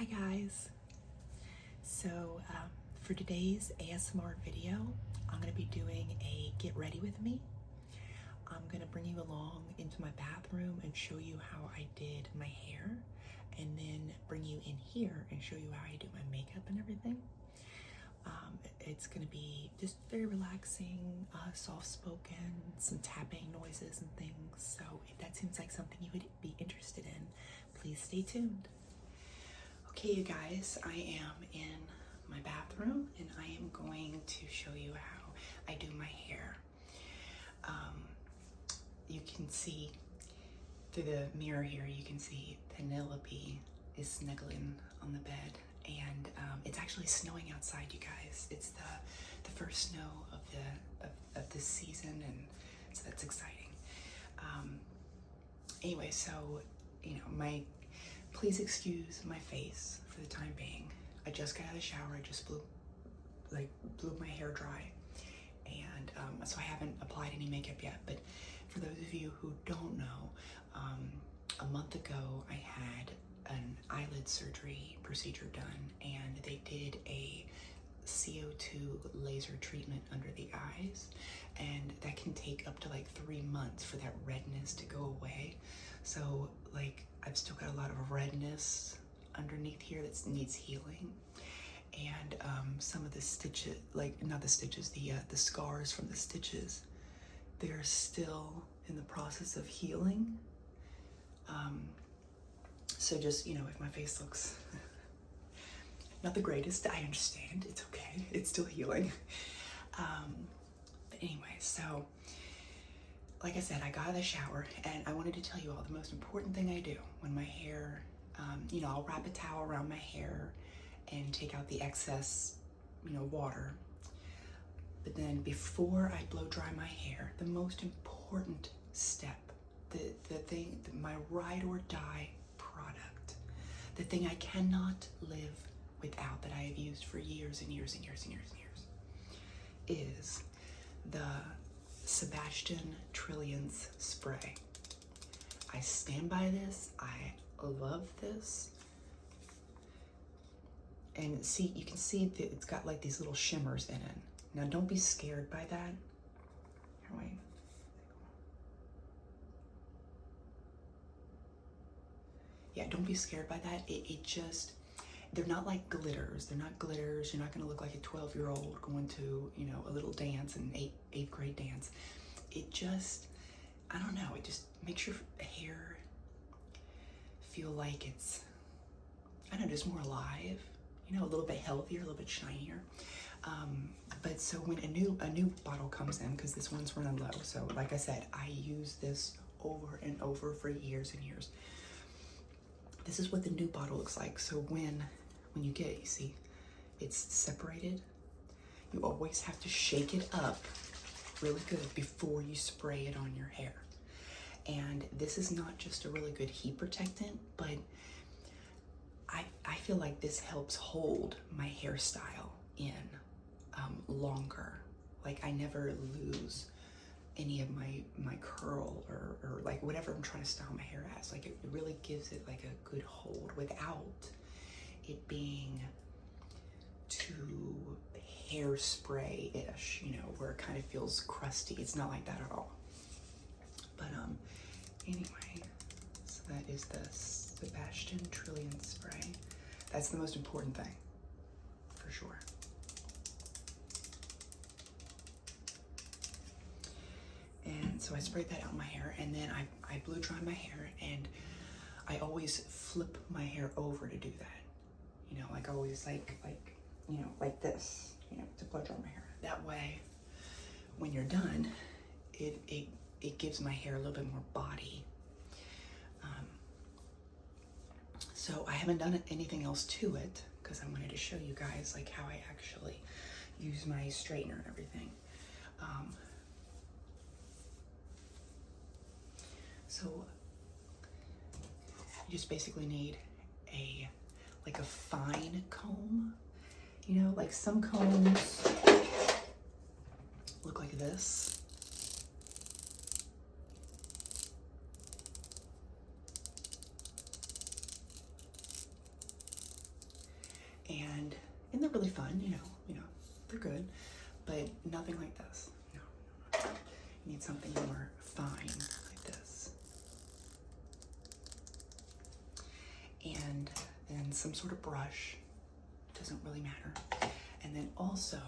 Hi guys. So for today's ASMR video, I'm going to be doing a get ready with me. I'm going to bring you along into my bathroom and show you how I did my hair, and then bring you in here and show you how I do my makeup and everything. It's going to be just very relaxing, soft-spoken, some tapping noises and things. So if that seems like something you would be interested in, please stay tuned. Okay, you guys, I am in my bathroom and I am going to show you how I do my hair. You can see through the mirror here, you can see Penelope is snuggling on the bed, and it's actually snowing outside, you guys. It's the first snow of this season, and so that's exciting. Anyway, so please excuse my face for the time being. I just got out of the shower. I just blew my hair dry, and so I haven't applied any makeup yet. But for those of you who don't know, a month ago I had an eyelid surgery procedure done, and they did a CO2 laser treatment under the eyes, and that can take up to like 3 months for that redness to go away. So I've still got a lot of redness underneath here that needs healing, and some of the stitches, the scars from the stitches, they're still in the process of healing. So just, if my face looks not the greatest, I understand. It's okay. It's still healing. But anyway, so like I said, I got out of the shower, and I wanted to tell you all the most important thing I do when my hair, I'll wrap a towel around my hair and take out the excess, water. But then before I blow dry my hair, the most important step, the thing, my ride or die product, the thing I cannot live without, that I have used for years and years and years and years and years, is the Sebastian Trillions spray. I stand by this. I love this. And see, you can see that it's got like these little shimmers in it. Now don't be scared by that. Here, wait. Yeah, don't be scared by that. It just, they're not like glitters. They're not glitters. You're not gonna look like a 12-year-old going to, a little dance, an eighth grade dance. It just, I don't know, it just makes your hair feel like it's, I don't know, just more alive, a little bit healthier, a little bit shinier. But so when a new bottle comes in, because this one's running low, so like I said, I use this over and over for years and years. This is what the new bottle looks like. So when you get it, you see, it's separated. You always have to shake it up really good before you spray it on your hair. And this is not just a really good heat protectant, but I feel like this helps hold my hairstyle in longer. Like I never lose any of my curl or like whatever I'm trying to style my hair as. Like it really gives it like a good hold without it being too hairspray-ish, where it kind of feels crusty. It's not like that at all. But anyway, so that is the Sebastian Trillion spray. That's the most important thing, for sure. And so I sprayed that out in my hair, and then I blew dry my hair, and I always flip my hair over to do that. Like always like this, to blow dry my hair. That way, when you're done, it gives my hair a little bit more body. So I haven't done anything else to it, because I wanted to show you guys like how I actually use my straightener and everything. So you just basically need a fine comb. Like some combs look like this. and they're really fun, you know, they're good, but nothing like this. No. You need something more fine like this. And then some sort of brush, doesn't really matter. And then also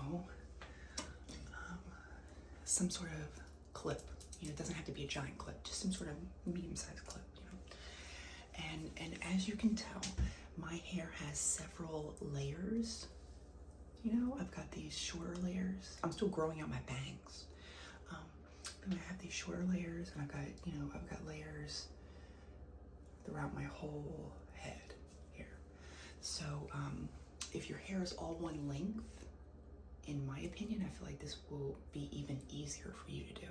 some sort of clip. You know, it doesn't have to be a giant clip, just some sort of medium-sized clip, you know. And as you can tell, my hair has several layers. You know, I've got these shorter layers. I'm still growing out my bangs. But I have these shorter layers, and I've got layers throughout my whole head here. So if your hair is all one length, in my opinion, I feel like this will be even easier for you to do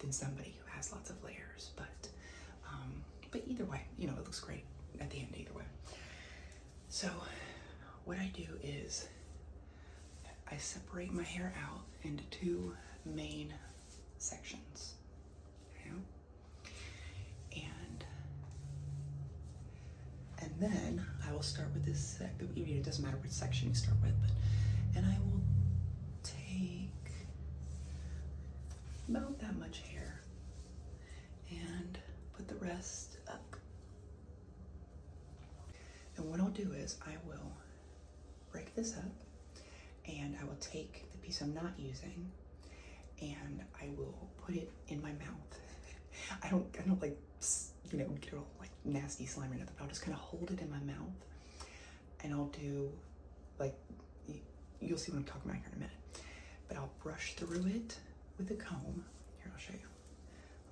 than somebody who has lots of layers. But either way, you know, it looks great at the end either way. So what I do is I separate my hair out into two main sections, you know? And then I will start with this, it doesn't matter which section you start with, and I will take about that much hair and put the rest up. And what I'll do is I will break this up, and I will take the piece I'm not using and I will put it in my mouth. I don't like, you know, get all like nasty slime or nothing, but I'll just kind of hold it in my mouth, and I'll do like, you'll see what I'm talking about here in a minute, but I'll brush through it with a comb. Here, I'll show you.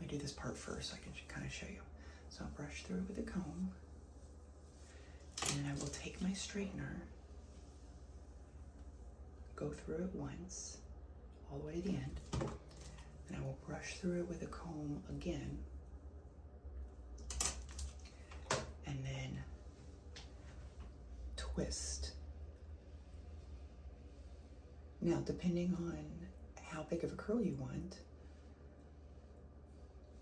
Let me do this part first so I can kind of show you. So I'll brush through it with a comb, and then I will take my straightener, go through it once, all the way to the end, and I will brush through it with a comb again, and then twist. Now, depending on how big of a curl you want,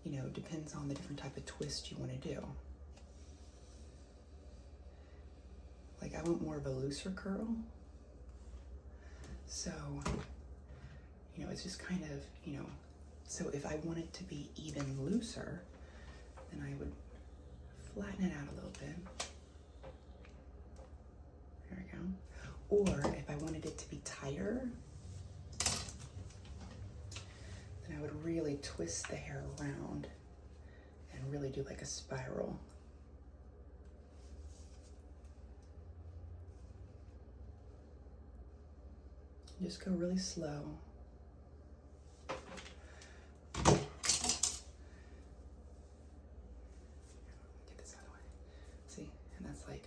you know, depends on the different type of twist you want to do. Like, I want more of a looser curl. So, you know, it's just kind of, you know, so if I want it to be even looser, then I would flatten it out a little bit. There we go. Or if I wanted it to be tighter, then I would really twist the hair around and really do like a spiral. Just go really slow. Get this out of the way. See, and that's like,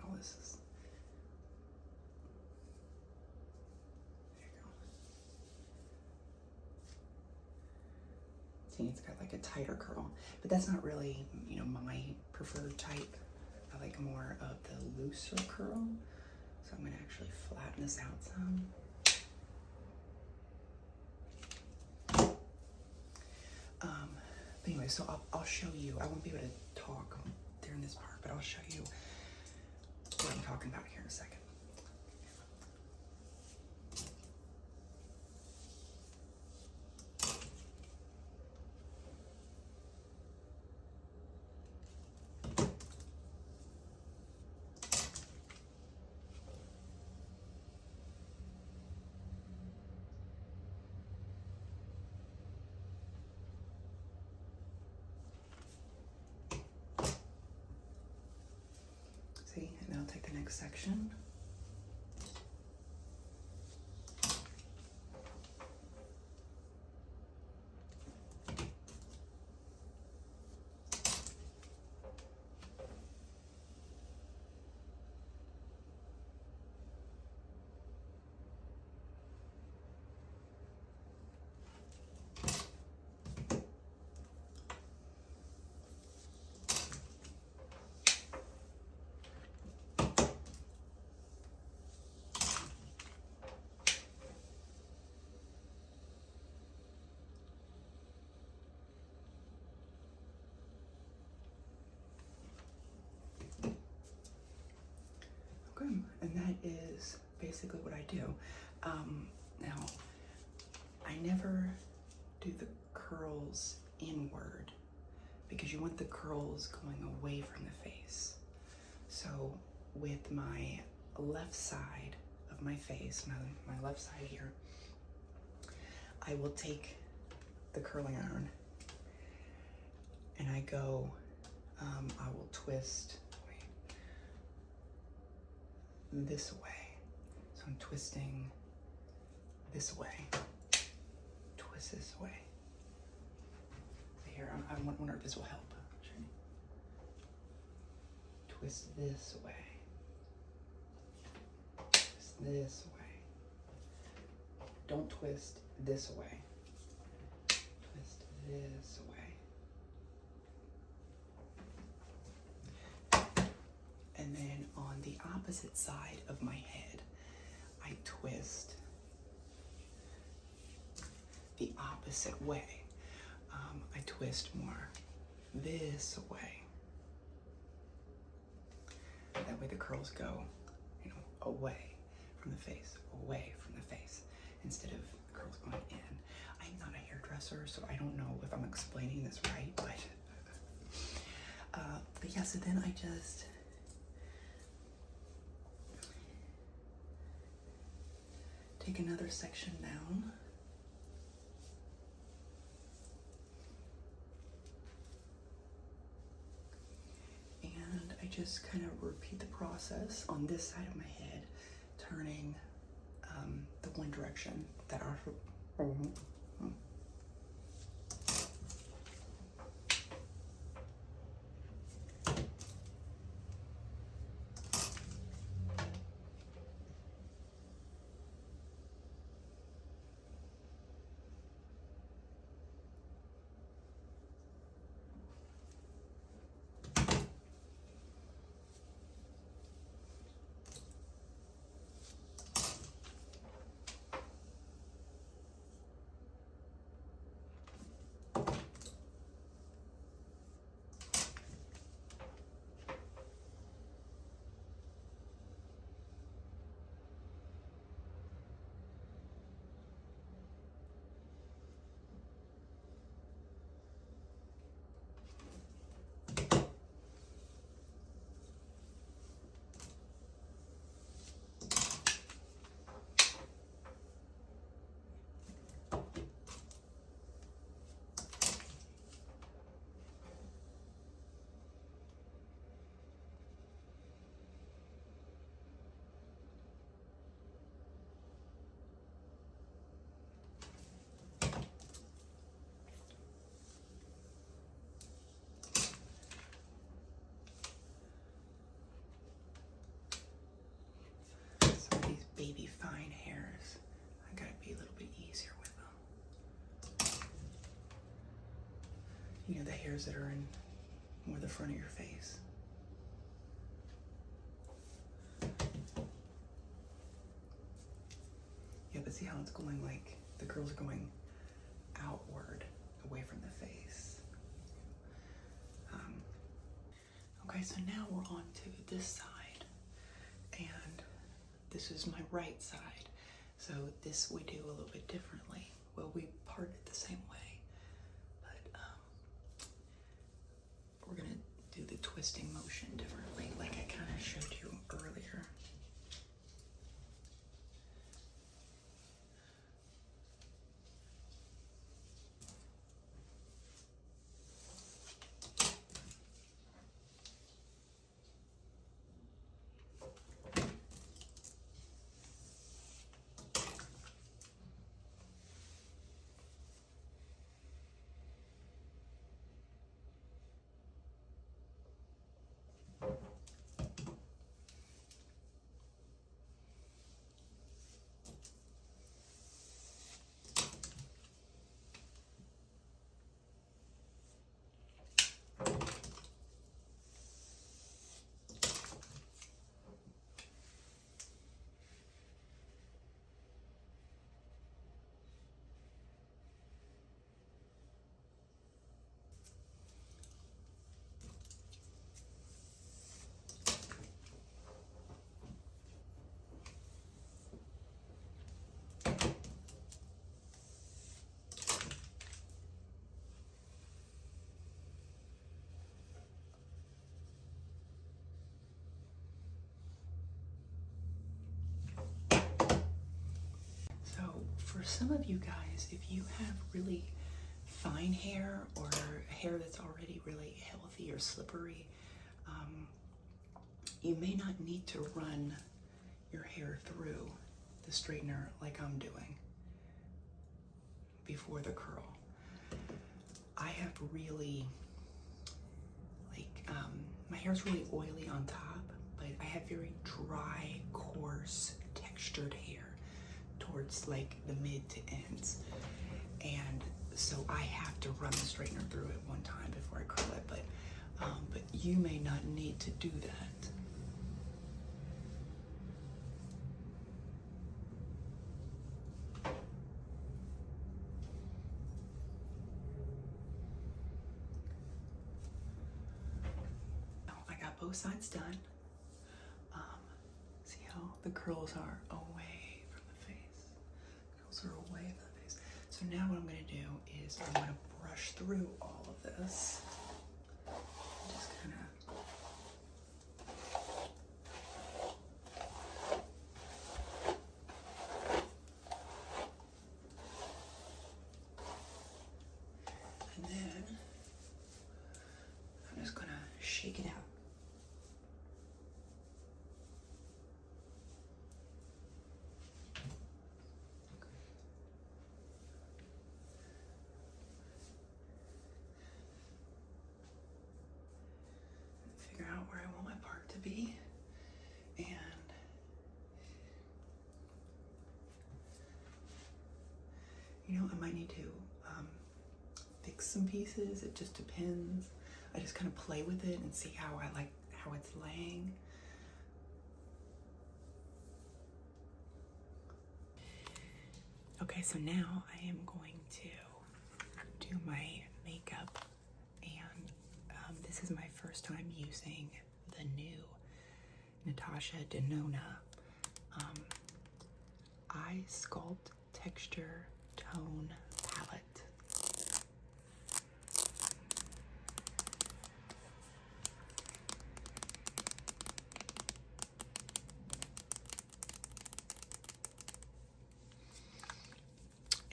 all this is. There you go. See, it's got like a tighter curl, but that's not really, you know, my preferred type. I like more of the looser curl. So I'm gonna actually flatten this out some. But anyway, so I'll show you. I won't be able to talk during this part, but I'll show you what I'm talking about here in a second. See, and then I'll take the next section. Okay, and that is basically what I do. Now, I never do the curls inward because you want the curls going away from the face. So with my left side of my face, my left side here, I will take the curling iron and I go, I will twist this way. So I'm twisting this way, twist this way. So here, I wonder if this will help. Twist this way, twist this way. Don't twist this way, twist this way. And then on the opposite side of my head, I twist the opposite way. I twist more this way. That way the curls go, you know, away from the face, instead of the curls going in. I'm not a hairdresser, so I don't know if I'm explaining this right, but yeah, so then I just take another section down. And I just kind of repeat the process on this side of my head, turning the one direction that are. Baby fine hairs, I gotta be a little bit easier with them. You know, the hairs that are in more the front of your face. Yeah, but see how it's going, like the curls are going outward, away from the face. Okay, so now we're on to this side, and this is my right side. So this we do a little bit differently. Well, we part it the same way, but we're gonna do the twisting motion differently, like I kind of showed you earlier. some of you guys, if you have really fine hair or hair that's already really healthy or slippery, you may not need to run your hair through the straightener like I'm doing before the curl. I have really, like, my hair's really oily on top, but I have very dry, coarse, textured hair towards like the mid to ends. And so I have to run the straightener through it one time before I curl it, but you may not need to do that. Both sides done. See how the curls are away from the face. Curls are away from the face. So now what I'm going to do is I'm going to brush through all of this. Just kind of. And then I'm just going to shake it out. Where I want my part to be, and you know, I might need to fix some pieces. It just depends. I just kind of play with it and see how I like how it's laying. Okay, so now I am going to do my makeup. This is my first time using the new Natasha Denona Eye Sculpt Texture Tone Palette.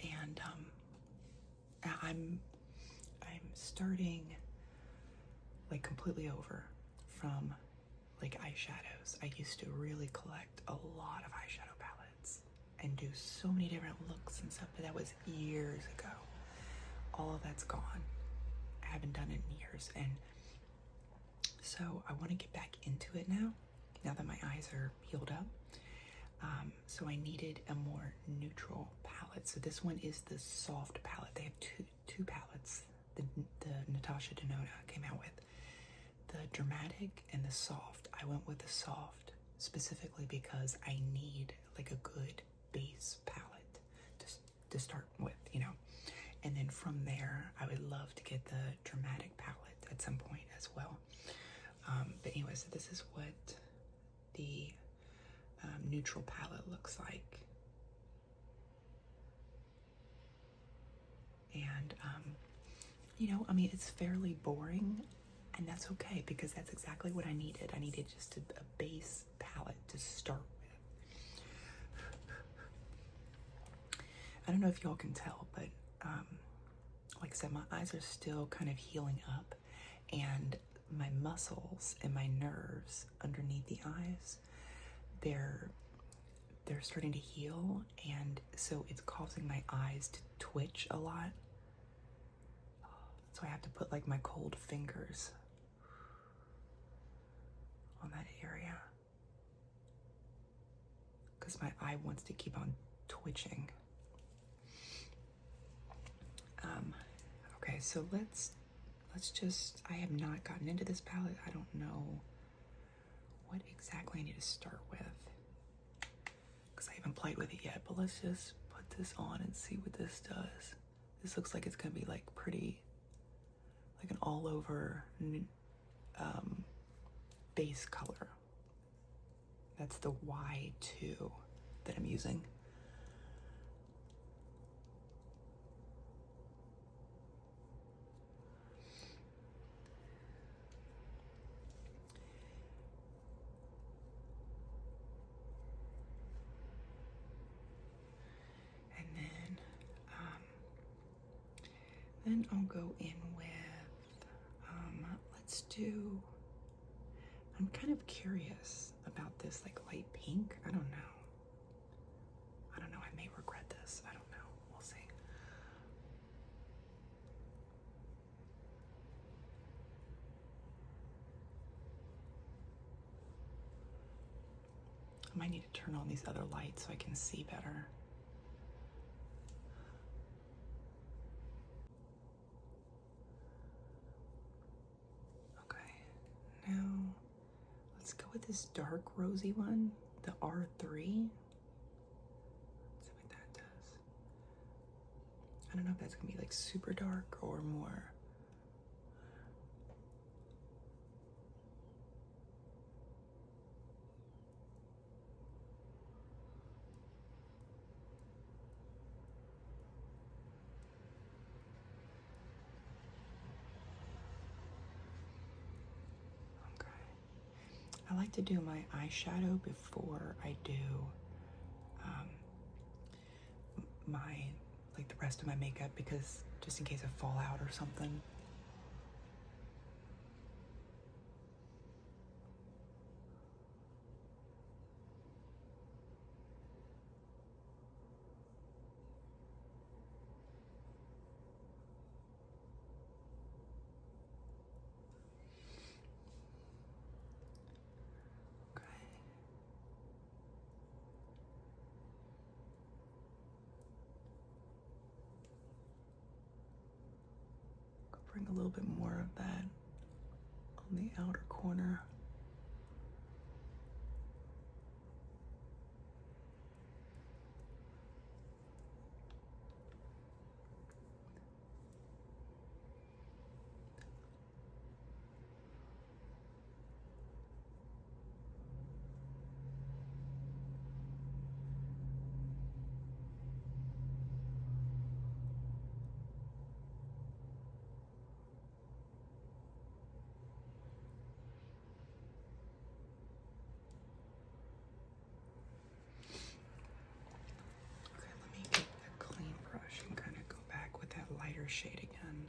And I'm starting like completely over from like eyeshadows. I used to really collect a lot of eyeshadow palettes and do so many different looks and stuff, but that was years ago. All of that's gone. I haven't done it in years, and so I want to get back into it now that my eyes are healed up. So I needed a more neutral palette. So this one is the soft palette. They have two palettes. The Natasha Denona came out with the dramatic and the soft. I went with the soft specifically because I need like a good base palette to start with, you know. And then from there, I would love to get the dramatic palette at some point as well. But anyway, so this is what the neutral palette looks like. And, you know, I mean, it's fairly boring, and that's okay because that's exactly what I needed. I needed just a base palette to start with. I don't know if y'all can tell, but like I said, my eyes are still kind of healing up, and my muscles and my nerves underneath the eyes, they're starting to heal, and so it's causing my eyes to twitch a lot. So I have to put like my cold fingers on that area because my eye wants to keep on twitching. Okay, so let's just, I have not gotten into this palette. I don't know what exactly I need to start with because I haven't played with it yet, but let's just put this on and see what this does. This looks like it's gonna be like pretty, like an all over base color. That's the Y2 that I'm using. And then Then I'll go in with, let's do, I'm kind of curious about this like light pink. I don't know. I may regret this. I don't know. We'll see. I might need to turn on these other lights so I can see better. Okay, now let's go with this dark rosy one, the R3. Let's see what that does. I don't know if that's gonna be like super dark or more. I like to do my eyeshadow before I do like the rest of my makeup, because just in case I fall out or something. Bring a little bit more of that on the outer corner. Lighter shade again.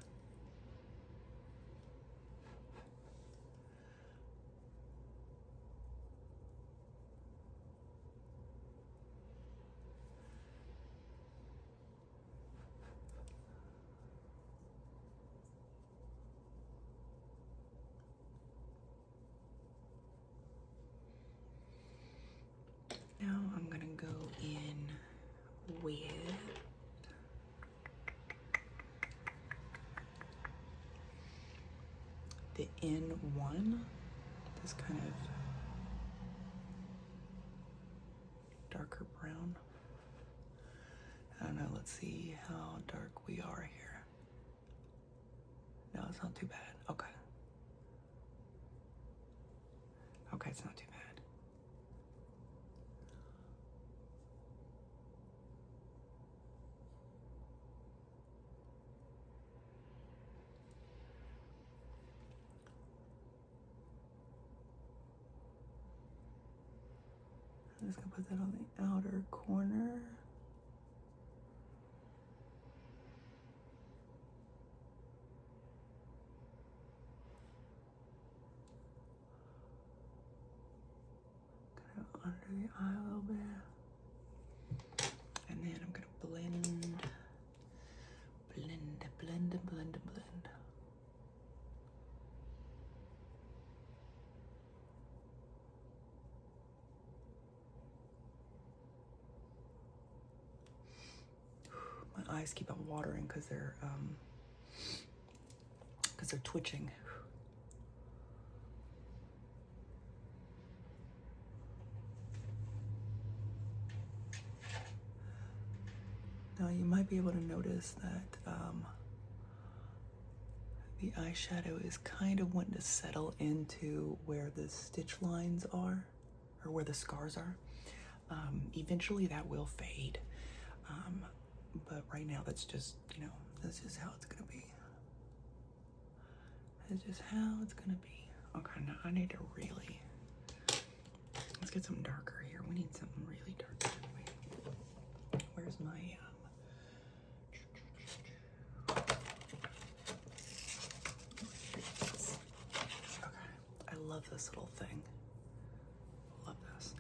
Now I'm gonna go in with the N1, this kind of darker brown. I don't know, let's see how dark we are here. No, it's not too bad. Okay. Okay, it's not too bad. I'm just gonna put that on the outer corner. Kind of under the eye a little bit. And then I'm gonna blend. My eyes keep on watering because they're twitching. Now you might be able to notice that the eyeshadow is kind of wanting to settle into where the stitch lines are, or where the scars are. Eventually that will fade. But right now that's just, you know, that's just how it's gonna be. That's just how it's gonna be. Okay, now I need to really, let's get something darker here. We need something really dark. Wait, where's my, love this little thing. Love this.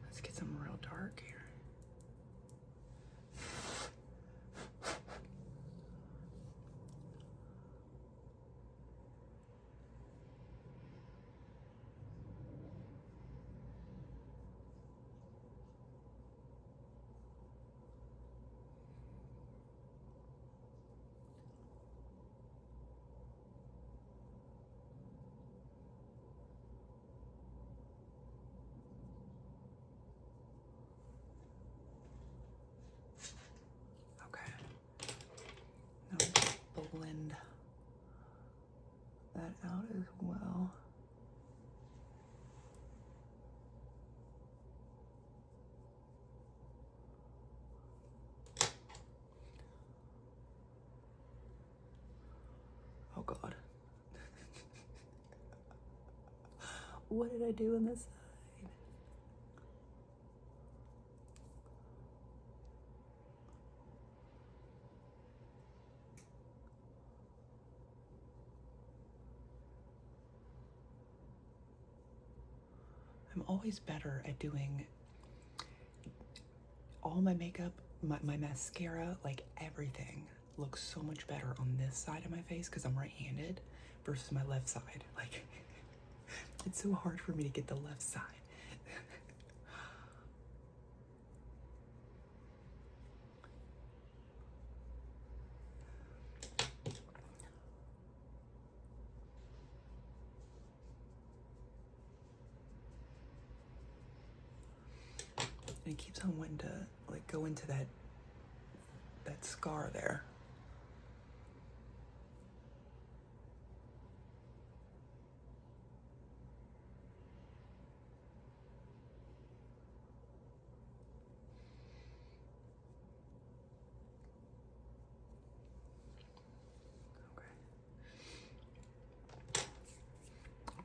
Let's get some real dark here. Blend that out as well. Oh God. What did I do on this side? I'm always better at doing all my makeup, my mascara, like everything looks so much better on this side of my face because I'm right-handed versus my left side. Like, it's so hard for me to get the left side. And it keeps on wanting to like go into that scar there.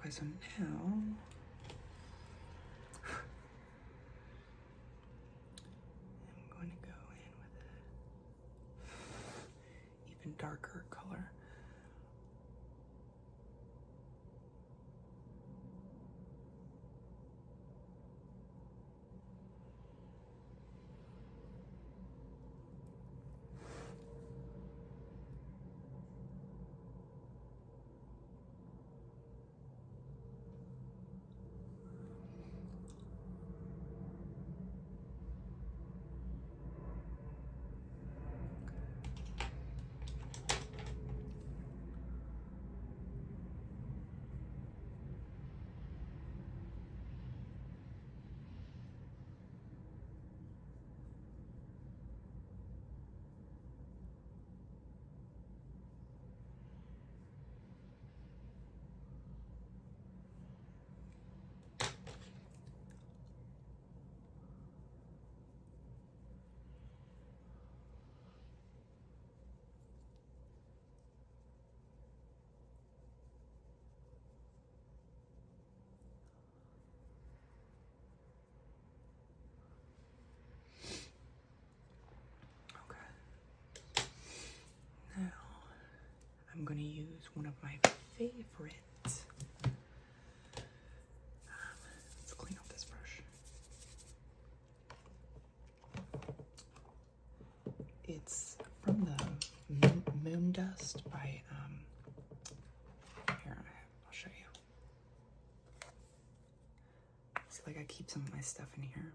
Okay, so now I'm going to go in with an even darker color. Now, I'm going to use one of my favorites. Let's clean up this brush. It's from the Moon Dust by, here, I'll show you. See, like I keep some of my stuff in here.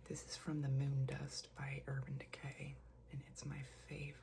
This is from the Moon Dust by Urban Decay, and it's my favorite.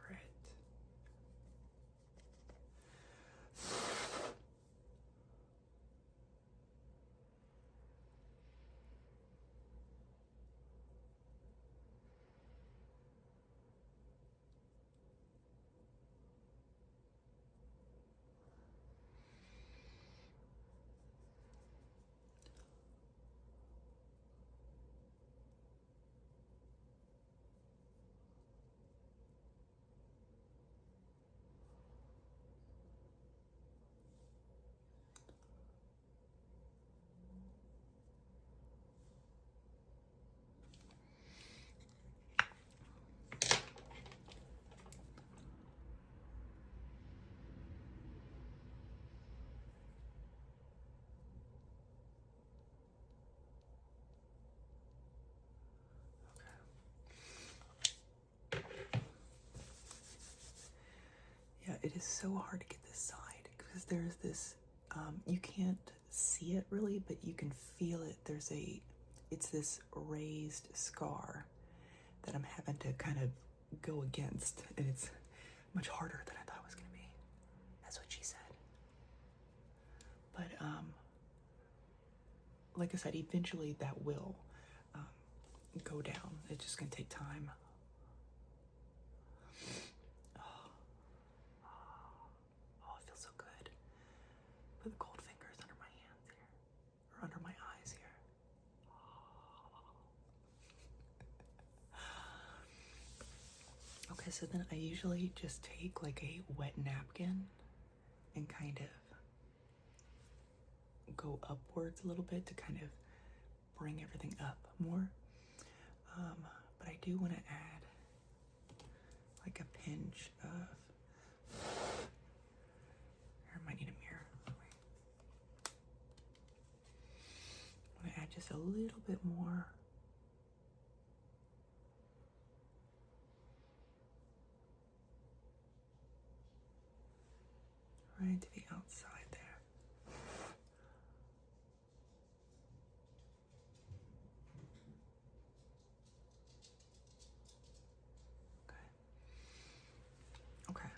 is so hard to get this side because there's this, you can't see it really, but you can feel it. It's this raised scar that I'm having to kind of go against, and it's much harder than I thought it was going to be. That's what she said. But, like I said, eventually that will go down. It's just going to take time. Oh, it feels so good. Put the cold fingers under my hands here, or under my eyes here. Okay, so then I usually just take like a wet napkin and kind of go upwards a little bit to kind of bring everything up more. But I do want to add like a pinch of, I might need a mirror. I'm going to add just a little bit more. Right to the outside there. Okay.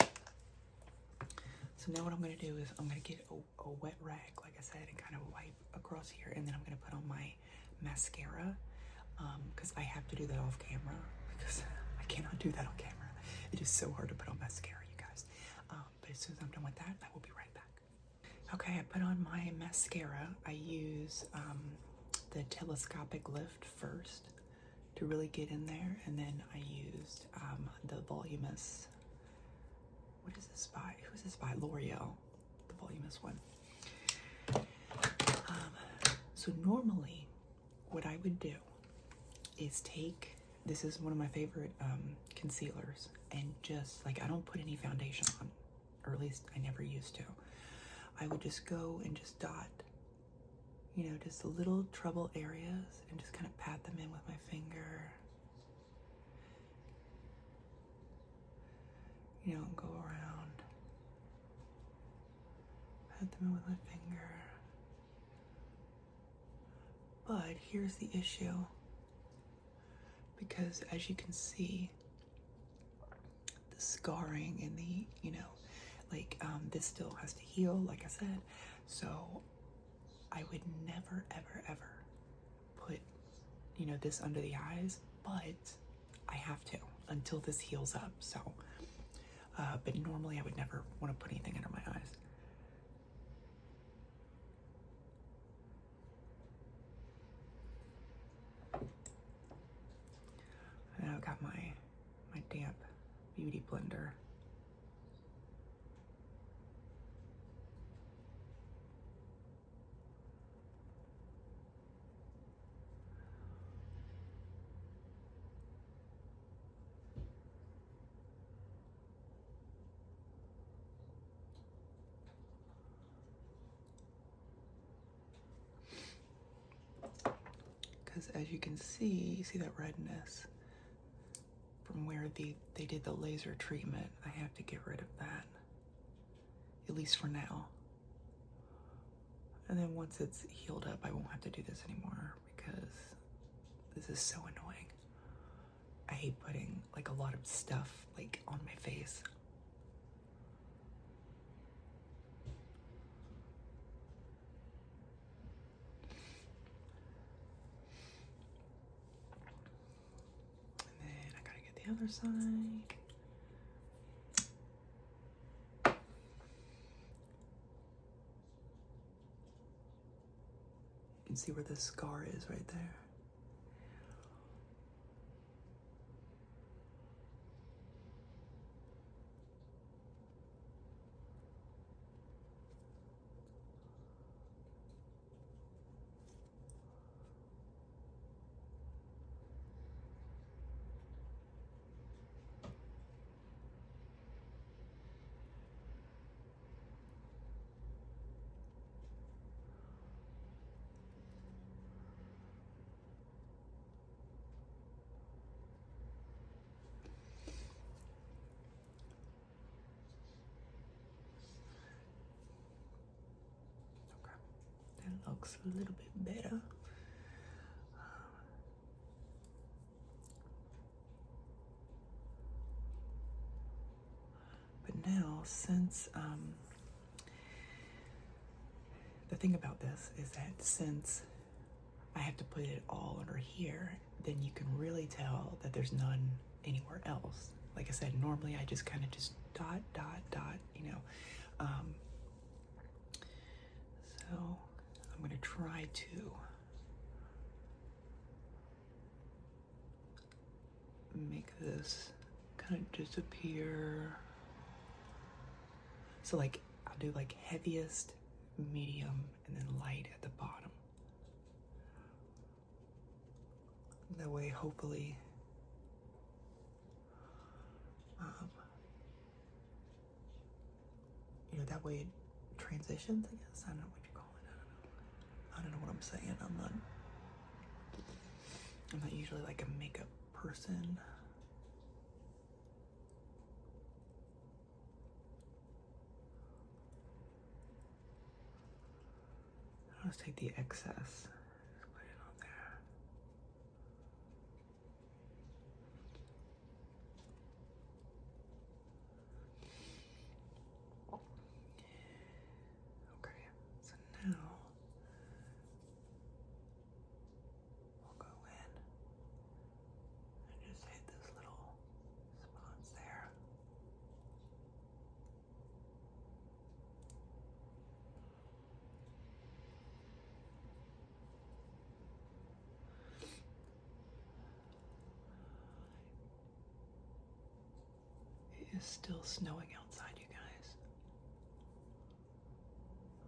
So now what I'm going to do is I'm going to get a wet rag, like I said, and kind of wipe across here, and then I'm going to put on my mascara, because I have to do that off camera because I cannot do that on camera. It is so hard to put on mascara, you guys. But as soon as I'm done with that, I will be right back. Okay, I put on my mascara. I use the telescopic lift first to really get in there, and then I used the voluminous, what is this by? Who is this by? L'Oreal, the voluminous one. So normally what I would do is take, this is one of my favorite concealers, and just like, I don't put any foundation on, or at least I never used to. I would just go and just dot, you know, just the little trouble areas and just kind of pat them in with my finger. You know, go around, pat them in with my finger. But here's the issue, because as you can see, the scarring and the, you know, like this still has to heal, like I said. So I would never, ever, ever put, you know, this under the eyes, but I have to until this heals up. So, but normally I would never want to put anything under my eyes. And I've got my damp beauty blender. Because as you can see that redness from where they did the laser treatment. I have to get rid of that, at least for now. And then once it's healed up, I won't have to do this anymore because this is so annoying. I hate putting like a lot of stuff like on my face. And then I gotta get the other side. You can see where the scar is right there. looks a little bit better. But now, since the thing about this is that since I have to put it all under here, then you can really tell that there's none anywhere else. Like I said, normally I just kind of just dot, dot, dot, you know. So I'm gonna try to make this kind of disappear. So like, I'll do like heaviest, medium, and then light at the bottom. That way, hopefully, you know, that way it transitions, I guess. I don't know what you call it. I don't know what I'm saying. I'm not usually like a makeup person. I'll just take the excess, just put it on there. Okay, so now we'll go in and just hit this little spots there. It is still snowing outside, you guys.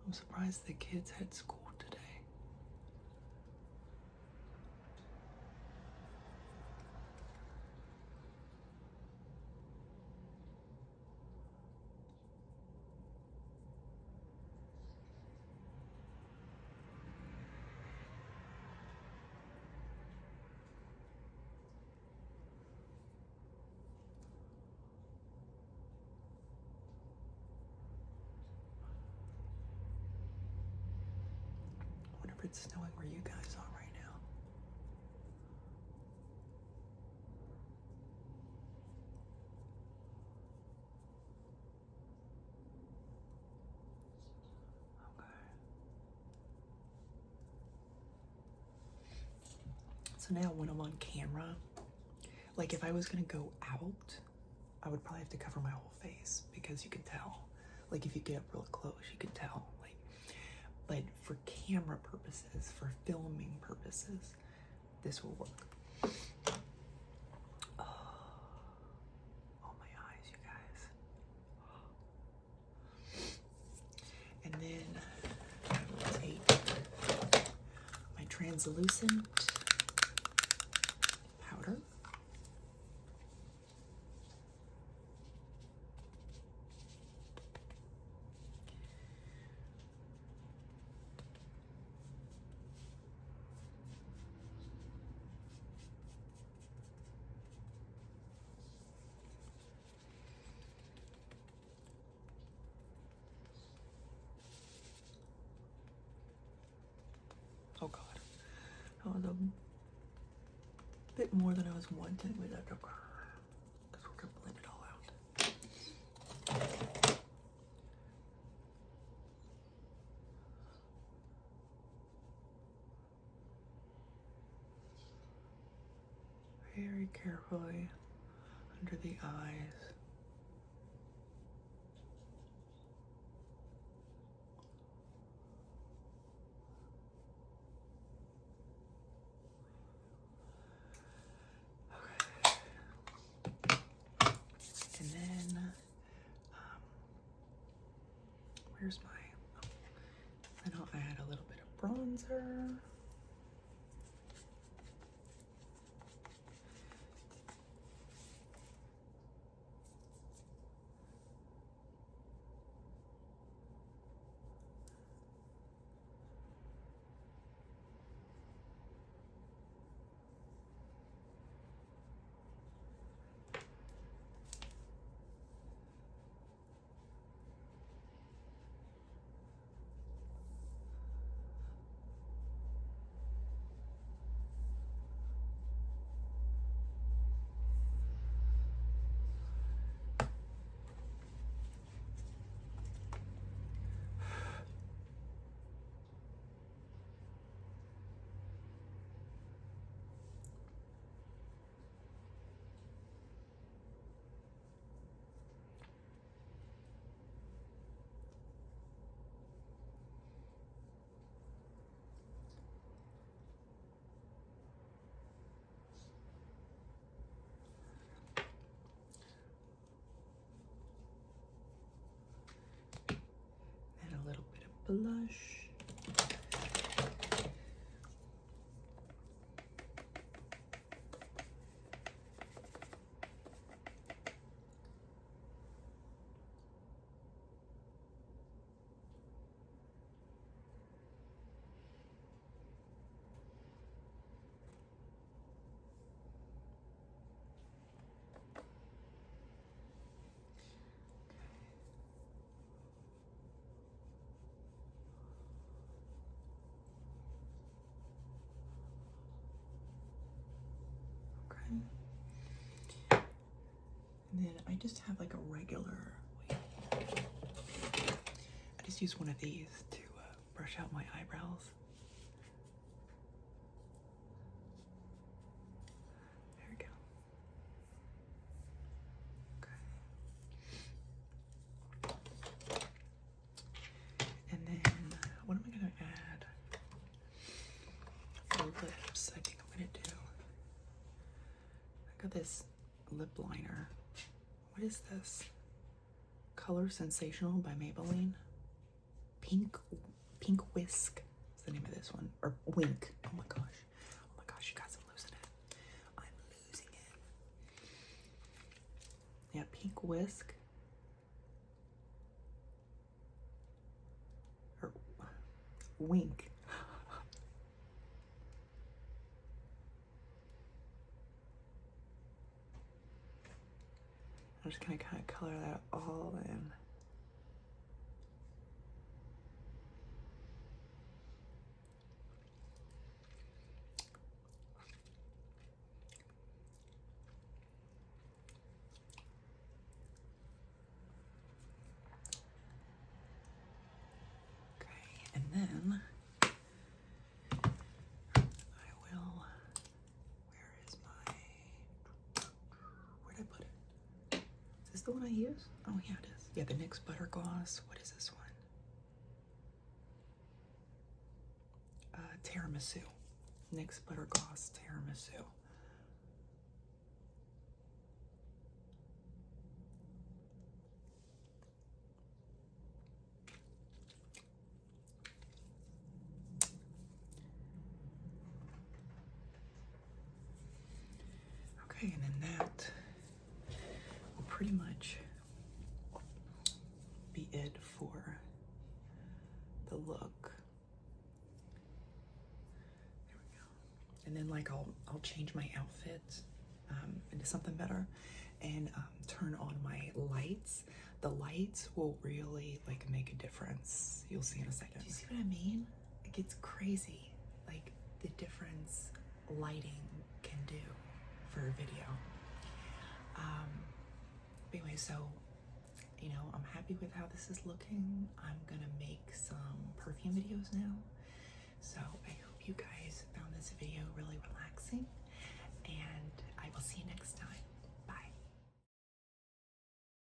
I'm surprised the kids had school today. I wonder if it's snowing where you guys are right now. Okay. So now when I'm on camera, like if I was gonna go out, I would probably have to cover my whole face because you can tell. Like if you get up real close, you can tell. Like, but for camera purposes, for filming purposes, this will work. Oh my eyes, you guys. And then I will take my translucent powder. Oh God, that was a bit more than I was wanting with that because we're gonna blend it all out. Very carefully under the eyes. And then, where's my, then I'll add a little bit of bronzer. blush. And then I just have like a regular, I just use one of these to brush out my eyebrows. There we go. Okay. And then what am I gonna add for lips? I think I'm gonna do, I got this lip liner. What is this? Color Sensational by Maybelline. Pink Whisk is the name of this one. Or Wink. Oh my gosh. Oh my gosh, you guys, I'm losing it. I'm losing it. Yeah, Pink Whisk. Or Wink. I'm just gonna kind of color that all in. Okay, and then I will, where'd I put it? Is this the one I use? Oh yeah, it is. Yeah, the NYX Butter Gloss. What is this one? Tiramisu. NYX Butter Gloss Tiramisu. Okay, and then that will pretty much be it for the look. There we go. And then like I'll change my outfit into something better and turn on my lights. The lights will really like make a difference. You'll see in a second. Do you see what I mean? It gets crazy, like the difference lighting can do for a video. Anyway, so you know, I'm happy with how this is looking. I'm gonna make some perfume videos now. So I hope you guys found this video really relaxing, and I will see you next time.